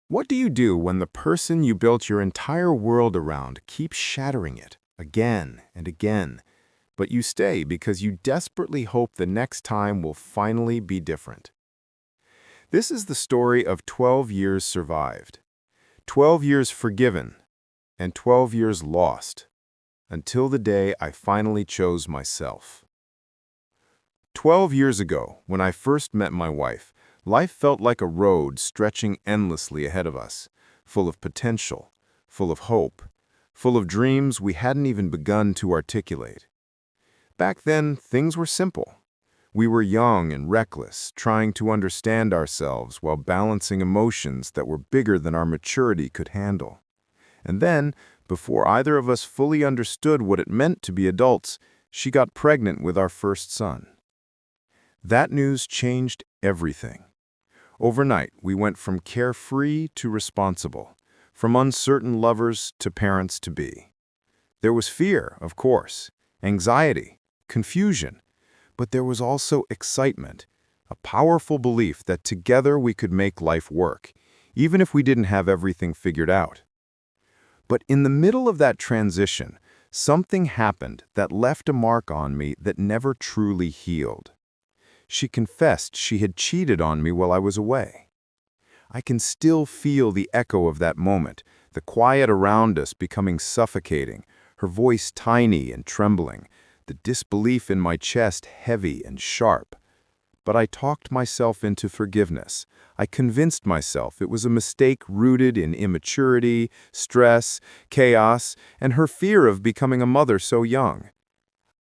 What do you do when the person you built your entire world around keeps shattering it again and again, but you stay because you desperately hope the next time will finally be different? This is the story of 12 years survived, 12 years forgiven, and 12 years lost, until the day I finally chose myself. 12 years ago, when I first met my wife, life felt like a road stretching endlessly ahead of us, full of potential, full of hope, full of dreams we hadn't even begun to articulate. Back then, things were simple. We were young and reckless, trying to understand ourselves while balancing emotions that were bigger than our maturity could handle. And then, before either of us fully understood what it meant to be adults, she got pregnant with our first son. That news changed everything. Overnight, we went from carefree to responsible, from uncertain lovers to parents-to-be. There was fear, of course, anxiety, confusion, but there was also excitement, a powerful belief that together we could make life work, even if we didn't have everything figured out. But in the middle of that transition, something happened that left a mark on me that never truly healed. She confessed she had cheated on me while I was away. I can still feel the echo of that moment, the quiet around us becoming suffocating, her voice tiny and trembling, the disbelief in my chest heavy and sharp. But I talked myself into forgiveness. I convinced myself it was a mistake rooted in immaturity, stress, chaos, and her fear of becoming a mother so young.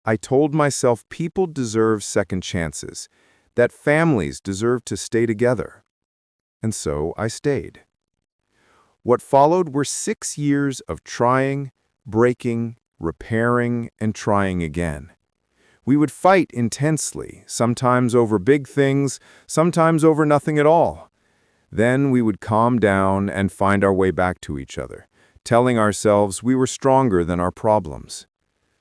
I told myself people deserve second chances, that families deserve to stay together. And so I stayed. What followed were 6 years of trying, breaking, repairing, and trying again. We would fight intensely, sometimes over big things, sometimes over nothing at all. Then we would calm down and find our way back to each other, telling ourselves we were stronger than our problems.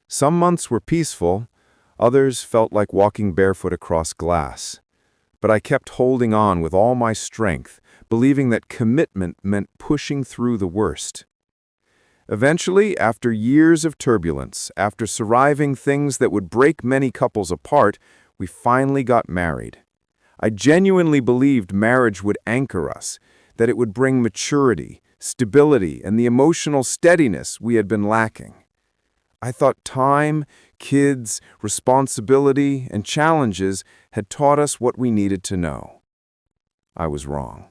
Some months were peaceful, others felt like walking barefoot across glass. But I kept holding on with all my strength, believing that commitment meant pushing through the worst. Eventually, after years of turbulence, after surviving things that would break many couples apart, we finally got married. I genuinely believed marriage would anchor us, that it would bring maturity, stability, and the emotional steadiness we had been lacking. I thought time, kids, responsibility, and challenges had taught us what we needed to know. I was wrong.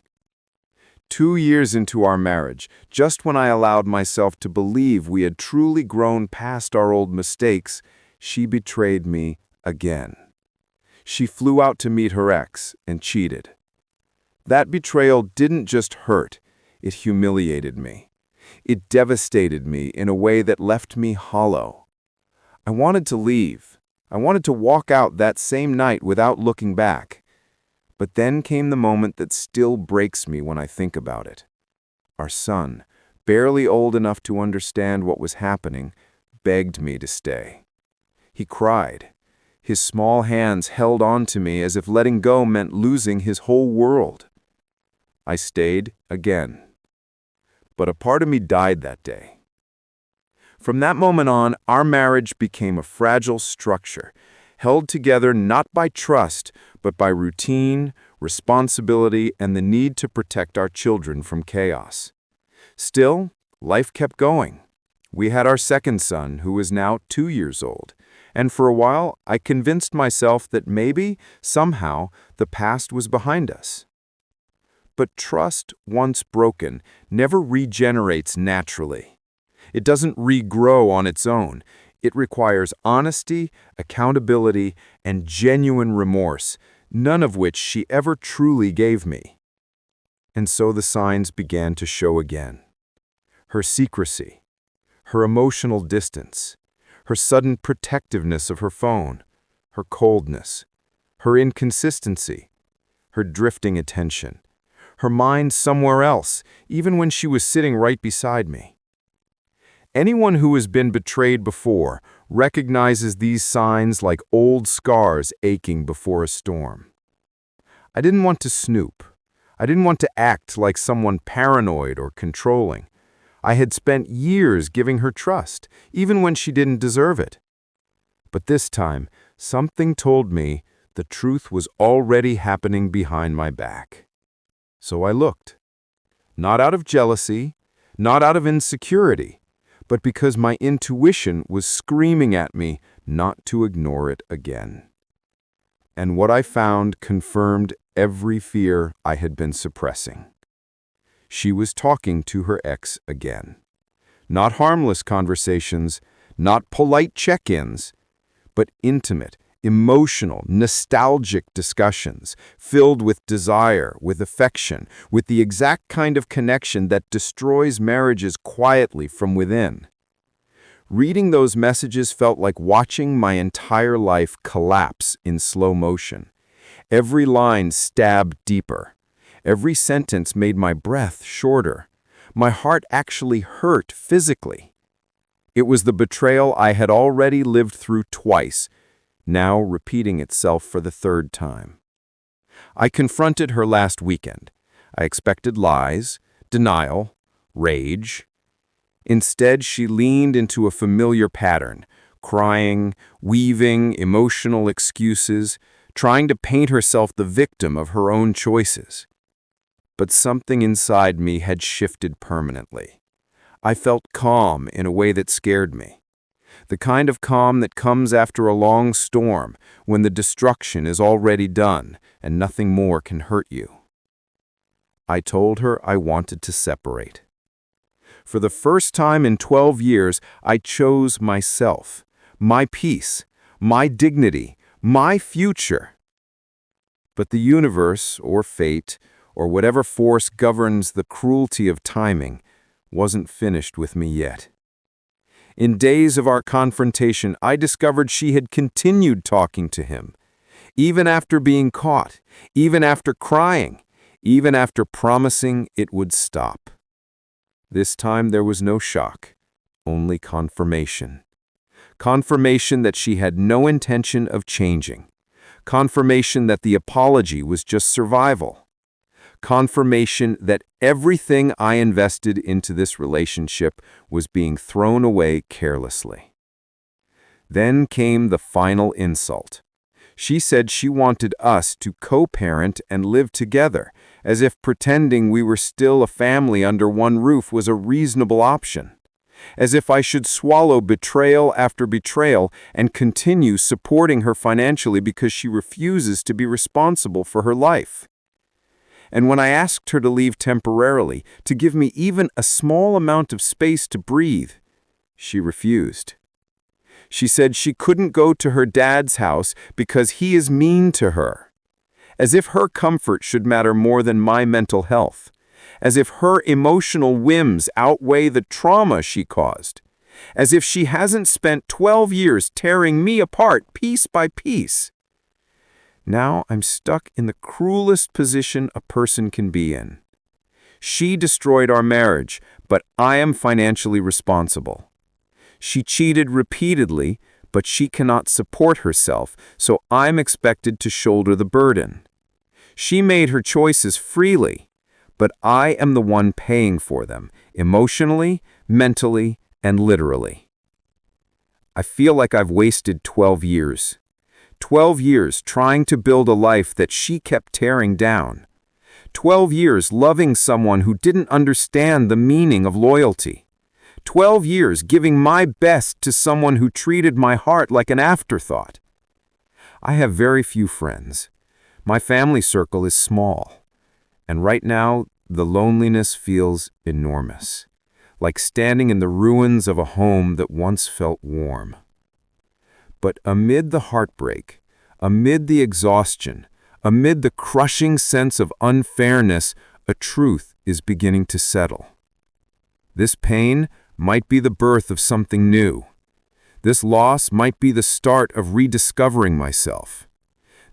2 years into our marriage, just when I allowed myself to believe we had truly grown past our old mistakes, she betrayed me again. She flew out to meet her ex and cheated. That betrayal didn't just hurt, it humiliated me. It devastated me in a way that left me hollow. I wanted to leave. I wanted to walk out that same night without looking back. But then came the moment that still breaks me when I think about it. Our son, barely old enough to understand what was happening, begged me to stay. He cried. His small hands held on to me as if letting go meant losing his whole world. I stayed again. But a part of me died that day. From that moment on, our marriage became a fragile structure, held together not by trust, but by routine, responsibility, and the need to protect our children from chaos. Still, life kept going. We had our second son, who is now 2 years old, and for a while I convinced myself that maybe, somehow, the past was behind us. But trust, once broken, never regenerates naturally. It doesn't regrow on its own. It requires honesty, accountability, and genuine remorse, none of which she ever truly gave me. And so the signs began to show again. Her secrecy, her emotional distance, her sudden protectiveness of her phone, her coldness, her inconsistency, her drifting attention, her mind somewhere else, even when she was sitting right beside me. Anyone who has been betrayed before recognizes these signs like old scars aching before a storm. I didn't want to snoop. I didn't want to act like someone paranoid or controlling. I had spent years giving her trust, even when she didn't deserve it. But this time, something told me the truth was already happening behind my back. So I looked. Not out of jealousy, not out of insecurity, but because my intuition was screaming at me not to ignore it again. And what I found confirmed every fear I had been suppressing. She was talking to her ex again. Not harmless conversations, not polite check-ins, but intimate, emotional, nostalgic discussions filled with desire, with affection, with the exact kind of connection that destroys marriages quietly from within. Reading those messages felt like watching my entire life collapse in slow motion. Every line stabbed deeper. Every sentence made my breath shorter. My heart actually hurt physically. It was the betrayal I had already lived through twice, now repeating itself for the third time. I confronted her last weekend. I expected lies, denial, rage. Instead, she leaned into a familiar pattern, crying, weaving emotional excuses, trying to paint herself the victim of her own choices. But something inside me had shifted permanently. I felt calm in a way that scared me. The kind of calm that comes after a long storm, when the destruction is already done and nothing more can hurt you. I told her I wanted to separate. For the first time in 12 years, I chose myself, my peace, my dignity, my future. But the universe, or fate, or whatever force governs the cruelty of timing, wasn't finished with me yet. In days of our confrontation, I discovered she had continued talking to him, even after being caught, even after crying, even after promising it would stop. This time there was no shock, only confirmation. Confirmation that she had no intention of changing. Confirmation that the apology was just survival. Confirmation that everything I invested into this relationship was being thrown away carelessly. Then came the final insult. She said she wanted us to co-parent and live together, as if pretending we were still a family under one roof was a reasonable option. As if I should swallow betrayal after betrayal and continue supporting her financially because she refuses to be responsible for her life. And when I asked her to leave temporarily, to give me even a small amount of space to breathe, she refused. She said she couldn't go to her dad's house because he is mean to her. As if her comfort should matter more than my mental health. As if her emotional whims outweigh the trauma she caused. As if she hasn't spent 12 years tearing me apart piece by piece. Now I'm stuck in the cruelest position a person can be in. She destroyed our marriage, but I am financially responsible. She cheated repeatedly, but she cannot support herself, so I'm expected to shoulder the burden. She made her choices freely, but I am the one paying for them, emotionally, mentally, and literally. I feel like I've wasted 12 years. 12 years trying to build a life that she kept tearing down. 12 years loving someone who didn't understand the meaning of loyalty. 12 years giving my best to someone who treated my heart like an afterthought. I have very few friends. My family circle is small. And right now, the loneliness feels enormous. Like standing in the ruins of a home that once felt warm. But amid the heartbreak, amid the exhaustion, amid the crushing sense of unfairness, a truth is beginning to settle. This pain might be the birth of something new. This loss might be the start of rediscovering myself.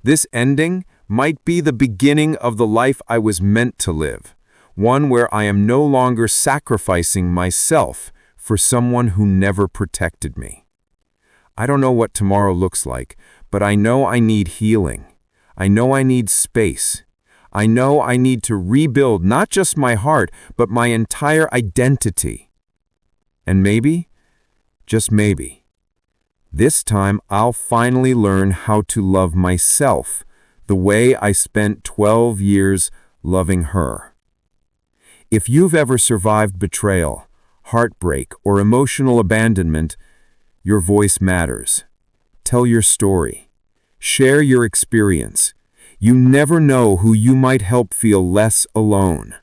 This ending might be the beginning of the life I was meant to live, one where I am no longer sacrificing myself for someone who never protected me. I don't know what tomorrow looks like, but I know I need healing. I know I need space. I know I need to rebuild not just my heart, but my entire identity. And maybe, just maybe, this time I'll finally learn how to love myself the way I spent 12 years loving her. If you've ever survived betrayal, heartbreak, or emotional abandonment, your voice matters. Tell your story. Share your experience. You never know who you might help feel less alone.